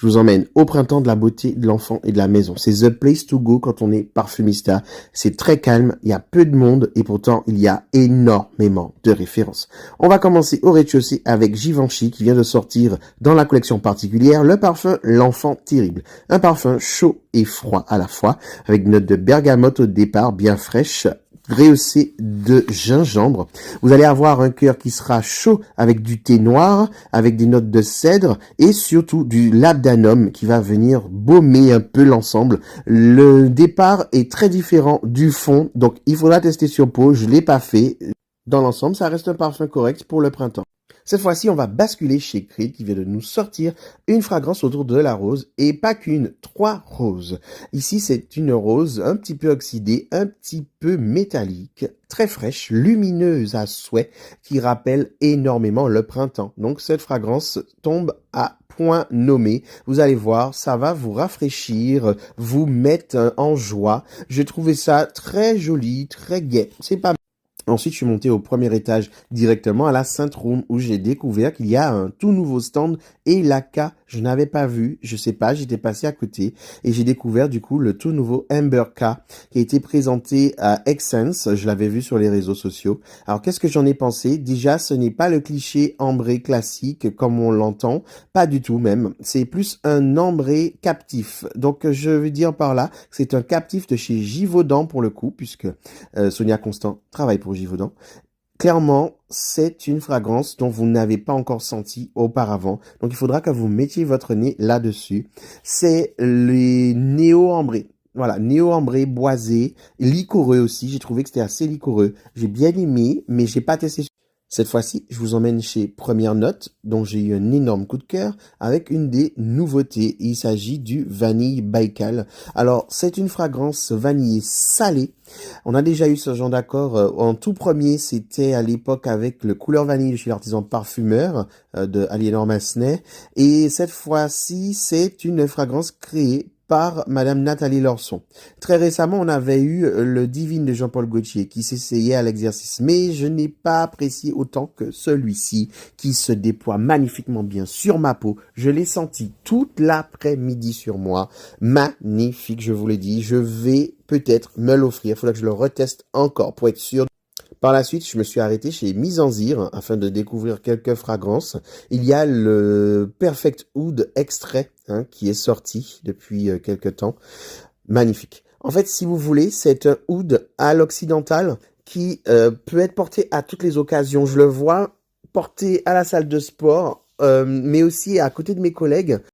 Je vous emmène au printemps de la beauté de l'enfant et de la maison. C'est the place to go quand on est parfumista. C'est très calme, il y a peu de monde et pourtant il y a énormément de références. On va commencer au rez-de-chaussée avec Givenchy qui vient de sortir dans la collection particulière le parfum L'Enfant Terrible. Un parfum chaud et froid à la fois avec une note de bergamote au départ bien fraîche, rehaussé de gingembre. Vous allez avoir un cœur qui sera chaud avec du thé noir, avec des notes de cèdre et surtout du labdanum qui va venir baumer un peu l'ensemble. Le départ est très différent du fond, donc il faudra tester sur peau. Je l'ai pas fait. Dans l'ensemble, ça reste un parfum correct pour le printemps. Cette fois-ci, on va basculer chez Creed qui vient de nous sortir une fragrance autour de la rose et pas qu'une, 3 roses. Ici, c'est une rose un petit peu oxydée, un petit peu métallique, très fraîche, lumineuse à souhait qui rappelle énormément le printemps. Donc cette fragrance tombe à point nommé. Vous allez voir, ça va vous rafraîchir, vous mettre en joie. J'ai trouvé ça très joli, très gai. C'est pas Ensuite, je suis monté au premier étage directement à la Saint Room où j'ai découvert qu'il y a un tout nouveau stand et Laka, je n'avais pas vu, je sais pas, j'étais passé à côté et j'ai découvert du coup le tout nouveau Amber K qui a été présenté à Essence, je l'avais vu sur les réseaux sociaux. Alors qu'est-ce que j'en ai pensé? Déjà, ce n'est pas le cliché ambré classique comme on l'entend, pas du tout même. C'est plus un ambré captif. Donc je veux dire par là, c'est un captif de chez Givaudan pour le coup puisque Sonia Constant travaille pour Givaudan. Clairement, c'est une fragrance dont vous n'avez pas encore senti auparavant. Donc, il faudra que vous mettiez votre nez là-dessus. C'est les néo-ambrés. Voilà, néo-ambré, boisé, liquoreux aussi. J'ai trouvé que c'était assez liquoreux. J'ai bien aimé, mais j'ai pas testé. Cette fois-ci, je vous emmène chez Première Note, dont j'ai eu un énorme coup de cœur, avec une des nouveautés. Il s'agit du Vanille Baïkal. Alors, c'est une fragrance vanillée salée. On a déjà eu ce genre d'accord. En tout premier, c'était à l'époque avec le couleur vanille chez l'artisan parfumeur de Aliénor Massenet. Et cette fois-ci, c'est une fragrance créée par Madame Nathalie Lorson. Très récemment, on avait eu le Divine de Jean-Paul Gaultier qui s'essayait à l'exercice, mais je n'ai pas apprécié autant que celui-ci qui se déploie magnifiquement bien sur ma peau. Je l'ai senti toute l'après-midi sur moi. Magnifique, je vous l'ai dit. Je vais peut-être me l'offrir. Il faudra que je le reteste encore pour être sûr. Par la suite, je me suis arrêté chez Mise en Zire afin de découvrir quelques fragrances. Il y a le Perfect Oud extrait qui est sorti depuis quelques temps. Magnifique. En fait, si vous voulez, c'est un oud à l'occidental qui peut être porté à toutes les occasions. Je le vois porté à la salle de sport, mais aussi à côté de mes collègues.